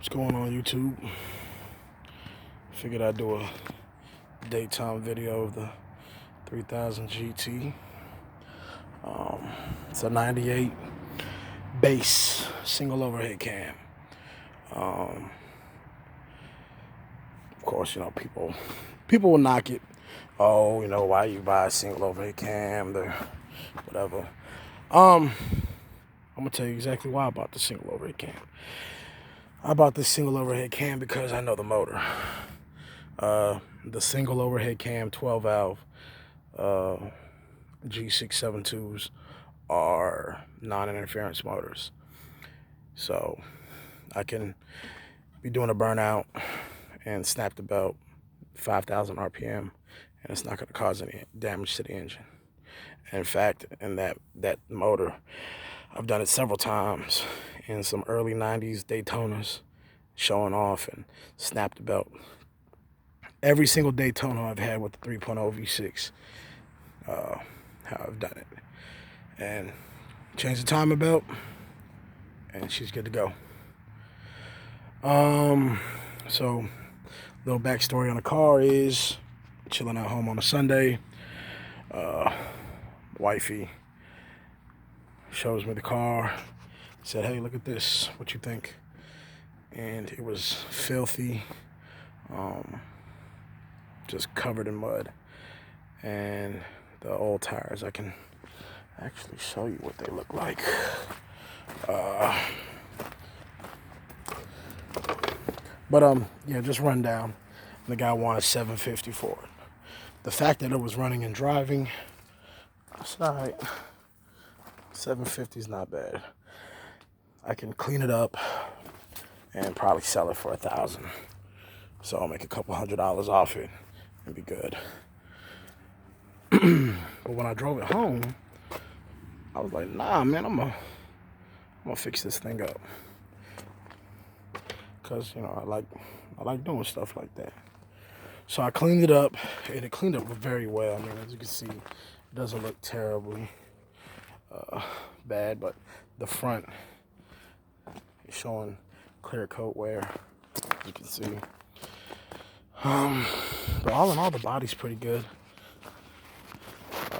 What's going on, YouTube? Figured I'd do a daytime video of the 3000 GT. It's a 98 base single overhead cam. Of course, people will knock it. Oh, why you buy a single overhead cam? Whatever. I'm gonna tell you exactly why I bought the single overhead cam. I bought this single overhead cam because I know the motor. The single overhead cam 12 valve G672s are non-interference motors. So I can be doing a burnout and snap the belt 5,000 RPM and it's not going to cause any damage to the engine. In fact, in that motor, I've done it several times in some early 90s Daytonas, showing off and snap the belt. Every single Daytona I've had with the 3.0 V6, how I've done it. And change the timing belt, and she's good to go. So, little backstory on the car is chilling at home on a Sunday. Wifey shows me the car, said, "Hey, look at this. What you think?" And it was filthy, just covered in mud, and the old tires. I can actually show you what they look like. Yeah, just run down. The guy wanted $750 for it. The fact that it was running and driving, I said, all right, $750 is not bad. I can clean it up and probably sell it for $1,000. So I'll make a couple $100 off it and be good. But when I drove it home, I was like, nah, man, I'm gonna fix this thing up. Cause I like doing stuff like that. So I cleaned it up, and it cleaned up very well. I mean, as you can see, it doesn't look terribly bad, but the front is showing clear coat wear, as you can see. But all in all, the body's pretty good.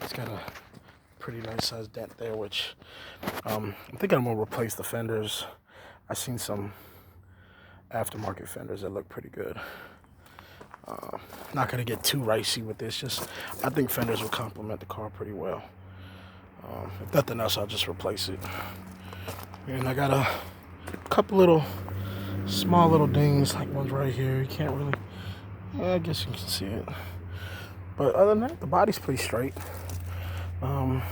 It's got a pretty nice sized dent there, which I'm thinking I'm gonna replace the fenders. I've seen some aftermarket fenders that look pretty good. Not gonna get too ricey with this. I think fenders will complement the car pretty well. If nothing else, I'll just replace it. And I got a couple small little dings, like one's right here. You can't really, I guess you can see it. But other than that, the body's pretty straight. I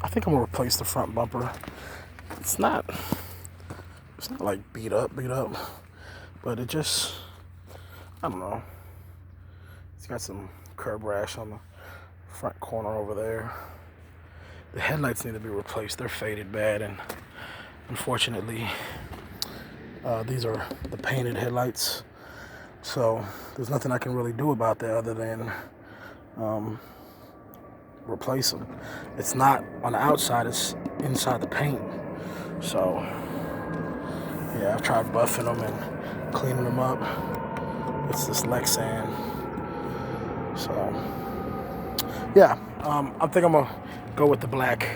think I'm gonna replace the front bumper. It's not like beat up, but it just, I don't know. It's got some curb rash on the front corner over there. The headlights need to be replaced. They're faded bad, and unfortunately, these are the painted headlights. So there's nothing I can really do about that other than replace them. It's not on the outside, it's inside the paint. So yeah, I've tried buffing them and cleaning them up. It's this Lexan. So yeah, I think I'm gonna go with the black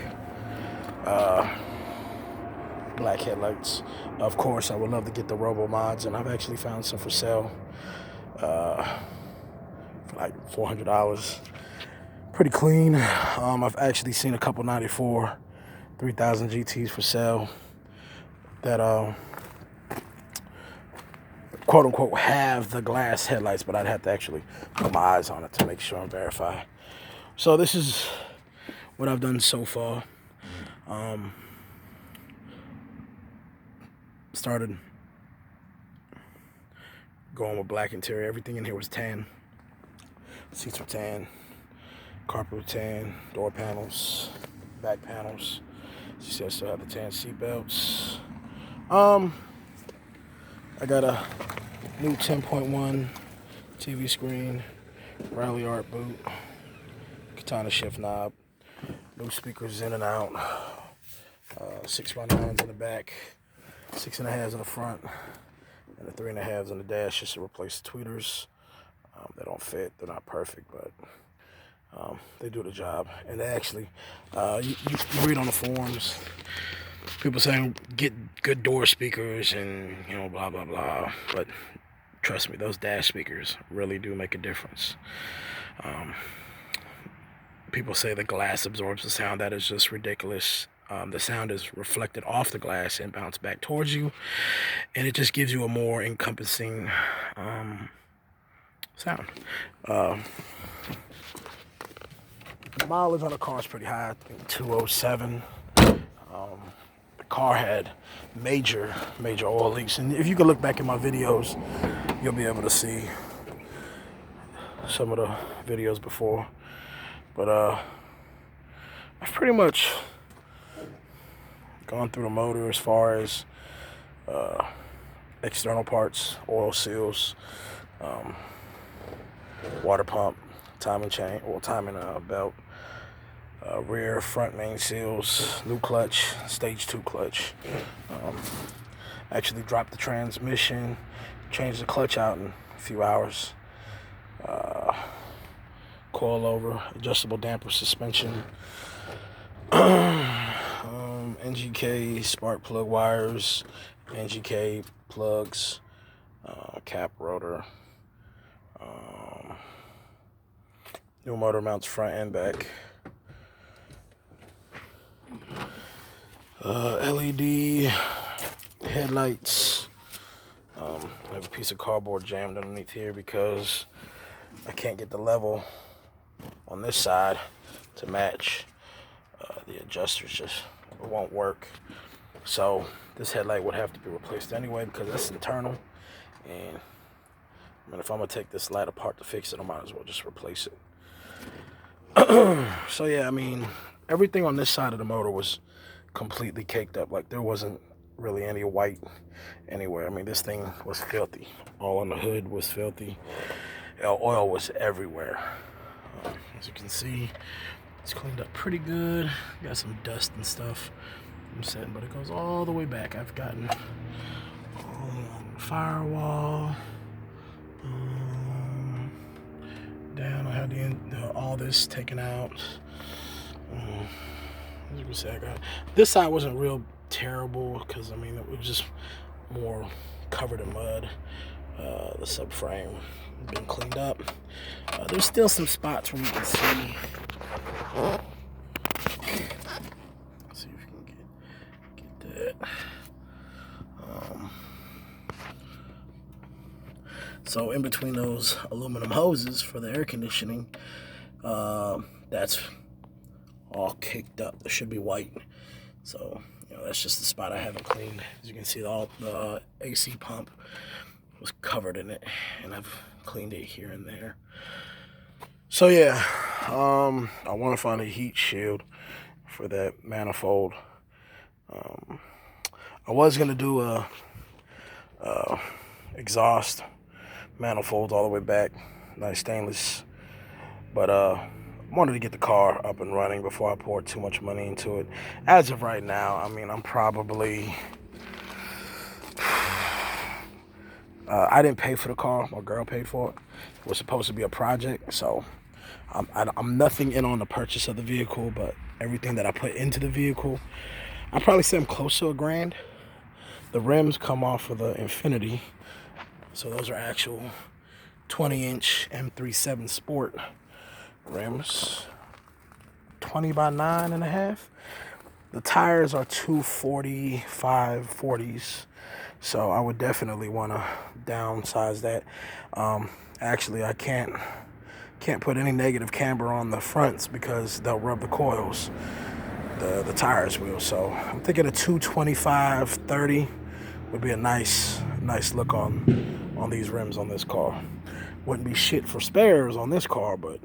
headlights. Of course, I would love to get the Robo mods, and I've actually found some for sale for like $400. Pretty clean. I've actually seen a couple 94 3000 GTs for sale that quote unquote have the glass headlights, but I'd have to actually put my eyes on it to make sure and verify. So this is what I've done so far. Started going with black interior. Everything in here was tan. Seats were tan, carpet was tan, door panels, back panels. She said I still have the tan seat belts. I got a new 10.1 TV screen, Rally Art boot, katana shift knob, new speakers in and out, 6x9s in the back, 6.5s in the front and the 3.5s in the dash, just to replace the tweeters. They don't fit. They're not perfect, but they do the job. And they actually, you read on the forums, people saying get good door speakers and, you know, blah, blah, blah. But trust me, those dash speakers really do make a difference. People say the glass absorbs the sound. That is just ridiculous. The sound is reflected off the glass and bounced back towards you, and it just gives you a more encompassing sound. The mileage on the car is pretty high, I think 207. The car had major oil leaks, and if you can look back at my videos, you'll be able to see some of the videos before. But I've pretty much gone through the motor as far as external parts, oil seals, water pump, timing chain, or timing belt, rear, front main seals, new clutch, stage 2 clutch. Actually dropped the transmission, changed the clutch out in a few hours. Coil over, adjustable damper suspension, NGK spark plug wires, NGK plugs, cap rotor, new motor mounts front and back, LED headlights. I have a piece of cardboard jammed underneath here because I can't get the level on this side to match. The adjusters just won't work. So this headlight would have to be replaced anyway because that's internal. And I mean, if I'm gonna take this light apart to fix it, I might as well just replace it. So yeah, I mean, everything on this side of the motor was completely caked up. Like there wasn't really any white anywhere. I mean, this thing was filthy. All on the hood was filthy. Oil was everywhere. As you can see, it's cleaned up pretty good. Got some dust and stuff I'm setting, but it goes all the way back. I've gotten all along the firewall, down. I had all this taken out. As you can see, this side wasn't real terrible because I mean it was just more covered in mud. The subframe been cleaned up. There's still some spots where you can see. Let's see if you can get that. So in between those aluminum hoses for the air conditioning, that's all caked up. It should be white. So you know that's just the spot I haven't cleaned. As you can see, all the AC pump was covered in it, and I've cleaned it here and there. So yeah, I want to find a heat shield for that manifold. I was gonna do a exhaust manifold all the way back, nice stainless, but I wanted to get the car up and running before I poured too much money into it. As of right now, I mean, I'm probably I didn't pay for the car. My girl paid for it. It was supposed to be a project, so I'm nothing in on the purchase of the vehicle, but everything that I put into the vehicle, I probably say I'm close to $1,000. The rims come off of the Infiniti, so those are actual 20-inch M37 Sport rims, 20 by 9.5. The tires are 245 40s. So I would definitely want to downsize that. Actually, I can't put any negative camber on the fronts because they'll rub the coils, the tires will. So I'm thinking a 225 30 would be a nice look on these rims on this car. Wouldn't be shit for spares on this car, but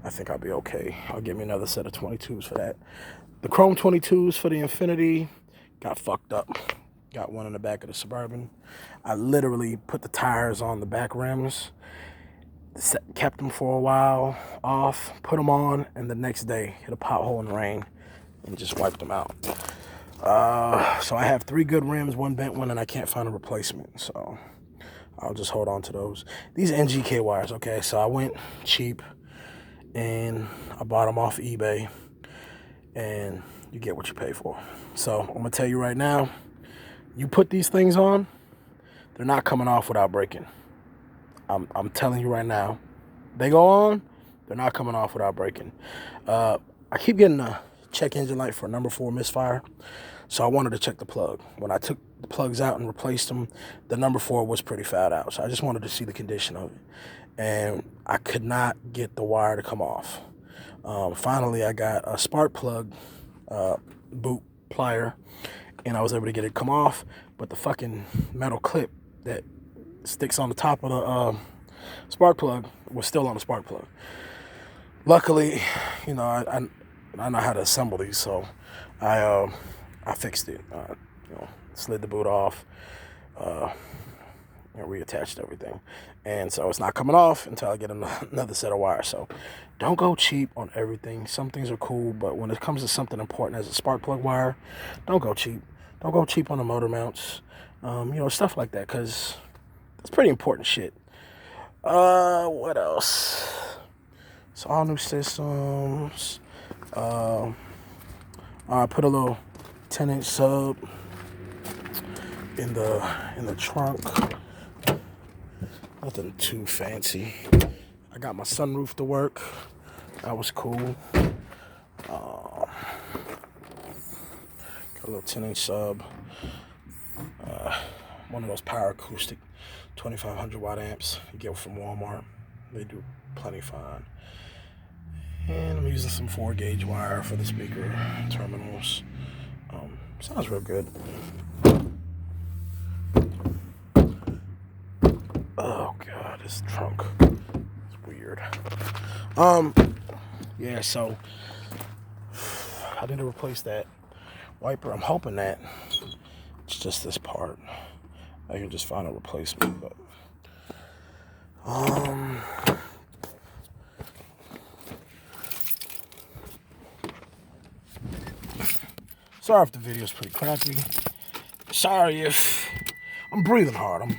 I think I'll be okay. I'll get me another set of 22s for that. The chrome 22s for the Infiniti got fucked up. Got one in the back of the Suburban. I literally put the tires on the back rims, kept them for a while off, put them on, and the next day hit a pothole in the rain and just wiped them out. So I have 3 good rims, 1 bent one, and I can't find a replacement. So I'll just hold on to those. These NGK wires, okay, so I went cheap and I bought them off eBay, and you get what you pay for. So I'm gonna tell you right now, you put these things on, they're not coming off without breaking. I'm telling you right now, they go on, they're not coming off without breaking. I keep getting a check engine light for a number 4 misfire, so I wanted to check the plug. When I took the plugs out and replaced them, the number 4 was pretty fouled out, so I just wanted to see the condition of it. And I could not get the wire to come off. Finally, I got a spark plug boot plier, and I was able to get it to come off, but the fucking metal clip that sticks on the top of the spark plug was still on the spark plug. Luckily, you know, I know how to assemble these, so I fixed it. You know, slid the boot off, and reattached everything, and so it's not coming off until I get another set of wires. So don't go cheap on everything. Some things are cool, but when it comes to something important as a spark plug wire, don't go cheap. Don't go cheap on the motor mounts, you know, stuff like that, because it's pretty important shit. What else? So all new systems. I put a little 10-inch sub in the trunk. Nothing too fancy. I got my sunroof to work. That was cool. Got a little 10-inch sub. One of those power acoustic 2500 watt amps you get from Walmart. They do plenty fine. And I'm using some 4-gauge wire for the speaker terminals. Sounds real good. Oh god, this trunk is weird. Yeah, so I need to replace that wiper. I'm hoping that it's just this part. I can just find a replacement, but sorry if the video's pretty crappy. Sorry if I'm breathing hard. I'm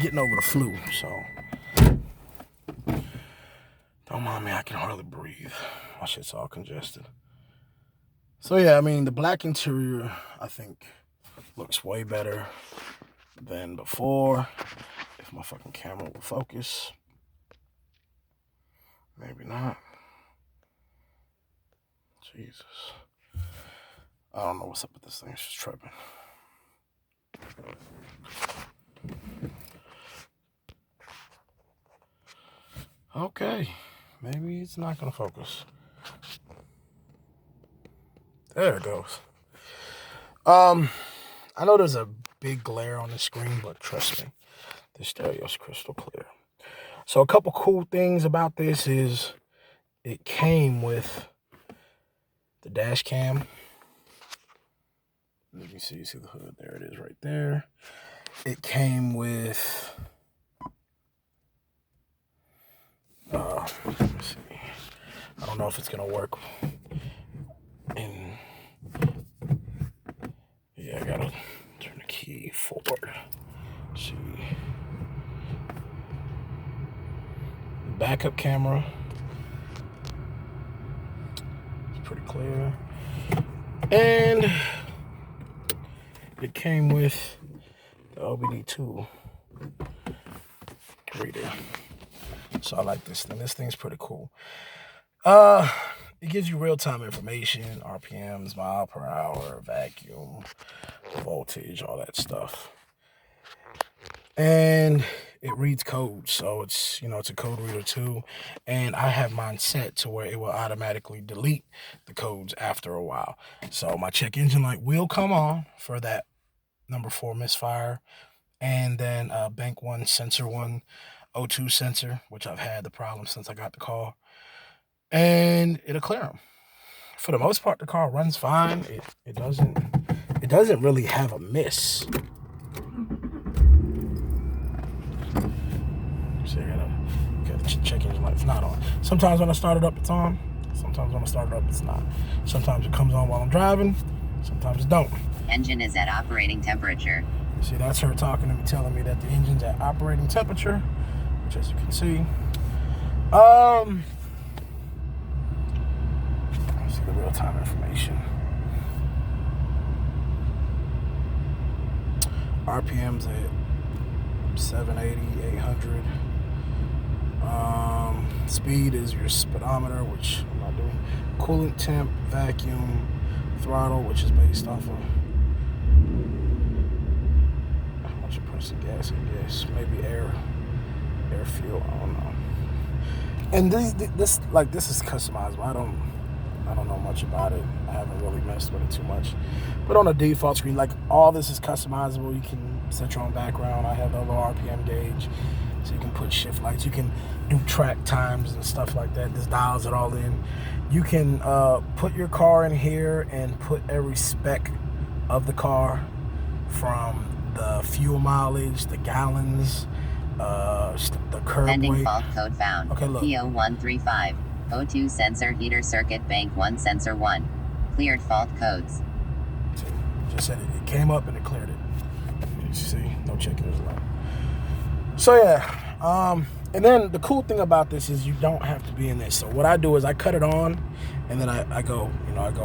getting over the flu, so don't mind me. I can hardly breathe. My shit's all congested. So yeah, I mean, the black interior, I think, looks way better than before. If my fucking camera will focus. Maybe not. Jesus. I don't know what's up with this thing. It's just tripping. Okay. Maybe it's not going to focus. There it goes. I know there's a big glare on the screen, but trust me, the stereo's crystal clear. So a couple cool things about this is it came with the dash cam. You can see the hood. There it is right there. It came with, let's see. I don't know if it's going to work. Yeah, I got to turn the key forward. Let's see. Backup camera. It's pretty clear. And it came with the OBD2 reader. So I like this thing. This thing's pretty cool. It gives you real-time information, RPMs, mile per hour, vacuum, voltage, all that stuff. And it reads code, so it's, you know, it's a code reader too. And I have mine set to where it will automatically delete the codes after a while. So my check engine light will come on for that number 4 misfire. And then bank 1, sensor 1, O2 sensor, which I've had the problem since I got the car. And it'll clear them. For the most part, the car runs fine. It doesn't really have a miss. See, I got the check engine light's not on. Sometimes when I start it up, it's on. Sometimes when I start it up, it's not. Sometimes it comes on while I'm driving. Sometimes it don't. Engine is at operating temperature. See, that's her talking to me, telling me that the engine's at operating temperature, which, as you can see, let's see the real-time information. RPM's at 780, 800. Speed is your speedometer, which I'm not doing. Coolant temp, vacuum, throttle, which is based off of how much you press the gas, I guess. Maybe air fuel, I don't know. And this is customizable. I don't know much about it. I haven't really messed with it too much. But on a default screen, like, all this is customizable. You can set your own background. I have the low RPM gauge, so you can put shift lights. You can do track times and stuff like that. This dials it all in. You can put your car in here and put every spec of the car, from the fuel mileage, the gallons, the curb Pending weight. fault code found. Okay, look. P0135. O2 sensor heater circuit bank 1 sensor 1. Cleared fault codes. See, just said it came up and it cleared it. You see, no checking this light. So yeah, and then the cool thing about this is you don't have to be in this. So what I do is I cut it on, and then I go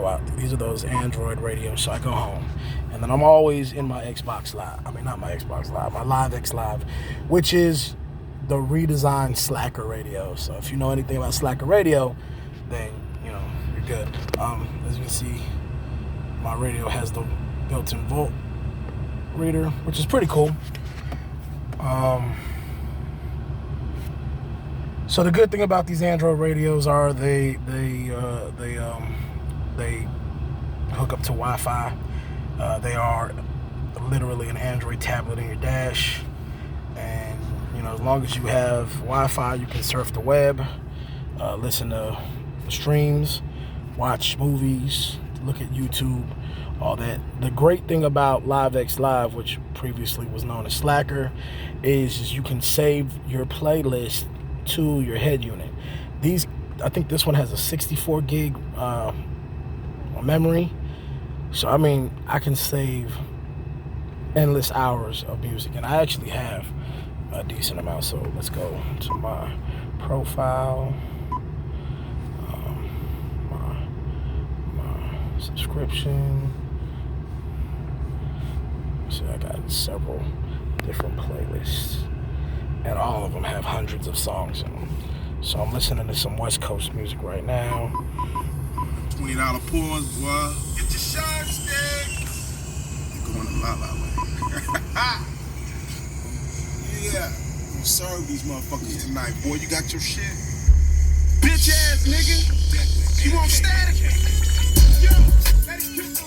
out. These are those Android radios, so I go home, and then I'm always in my Xbox Live. I mean, not my Xbox Live, my Live X Live, which is the redesigned Slacker radio. So if you know anything about Slacker radio, then you're good. As you can see, my radio has the built-in volt reader, which is pretty cool. So the good thing about these Android radios are they hook up to Wi-Fi. They are literally an Android tablet in your dash, and as long as you have Wi-Fi, you can surf the web, listen to streams, watch movies, look at YouTube, all that. The great thing about LiveX Live, which previously was known as Slacker, is you can save your playlist to your head unit. I think this one has a 64 gig memory, so I mean, I can save endless hours of music, and I actually have a decent amount. So let's go to my profile, my subscription. See, I got several different playlists, and all of them have hundreds of songs in them. So I'm listening to some West Coast music right now. $20 pause, boy. Get your shine stick. You're going to La La Land. Yeah. I'm serve these motherfuckers tonight, boy. You got your shit? Bitch ass nigga. You want static? Yo, that is just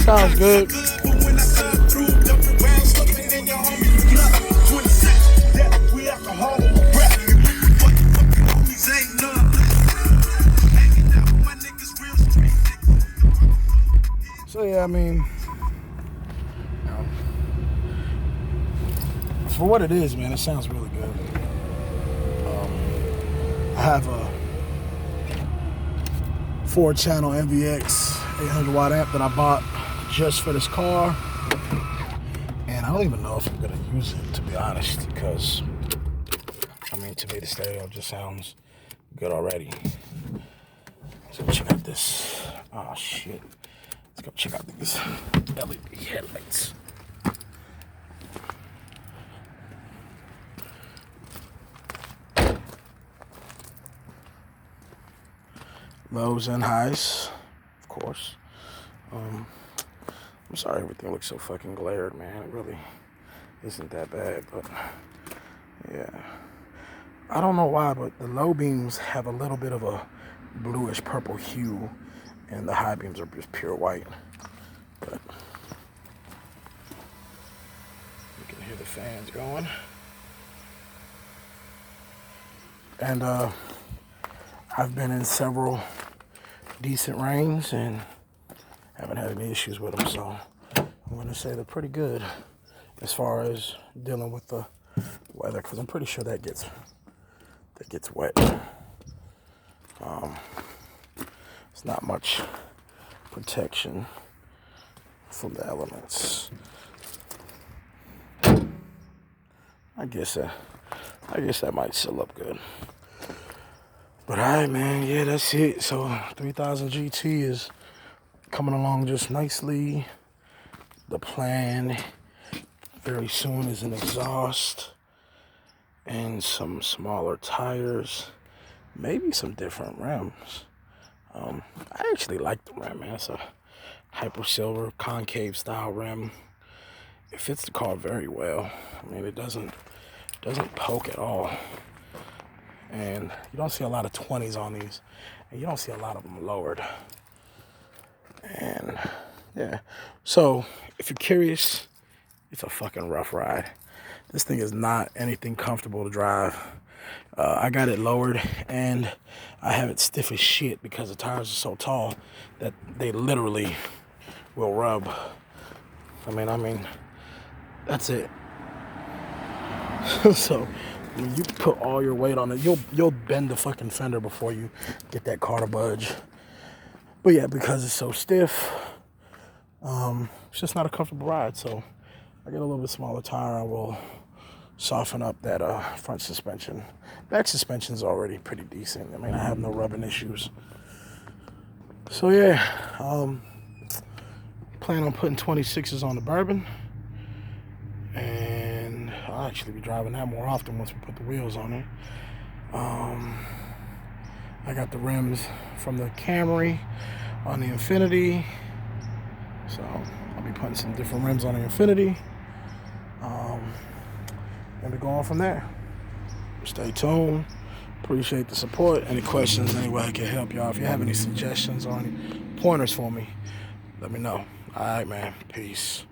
sounds good. So yeah, I mean, for what it is, man, it sounds really good. I have a 4-channel MVX 800 watt amp that I bought just for this car, and I don't even know if I'm gonna use it, to be honest, because I mean, to me the stereo just sounds good already. So check out this. Oh shit, Let's go check out these LED headlights. Lows and highs, of course. I'm sorry everything looks so fucking glared, man. It really isn't that bad, but yeah. I don't know why, but the low beams have a little bit of a bluish purple hue, and the high beams are just pure white. But you can hear the fans going. And I've been in several decent rains and haven't had any issues with them, so I'm gonna say they're pretty good as far as dealing with the weather, because I'm pretty sure that gets wet. It's not much protection from the elements. I guess that might still look good. But alright, man, yeah, that's it. So 3000 GT is coming along just nicely. The plan very soon is an exhaust and some smaller tires, maybe some different rims. I actually like the rim, man. It's a hyper silver concave style rim. It fits the car very well. I mean, it doesn't poke at all. And you don't see a lot of 20s on these, and you don't see a lot of them lowered. And yeah, so if you're curious, it's a fucking rough ride. This thing is not anything comfortable to drive. I got it lowered, and I have it stiff as shit because the tires are so tall that they literally will rub. I mean, that's it. So when you put all your weight on it, you'll bend the fucking fender before you get that car to budge. But yeah, because it's so stiff, it's just not a comfortable ride. So I get a little bit smaller tire, I will soften up that front suspension. Back suspension's already pretty decent. I mean, I have no rubbing issues. So yeah, plan on putting 26s on the Bourbon, and I'll actually be driving that more often once we put the wheels on it. I got the rims from the Camry on the Infiniti, so I'll be putting some different rims on the Infiniti, and we're going from there. Stay tuned. Appreciate the support. Any questions, any way I can help y'all. If you have any suggestions or any pointers for me, let me know. All right, man. Peace.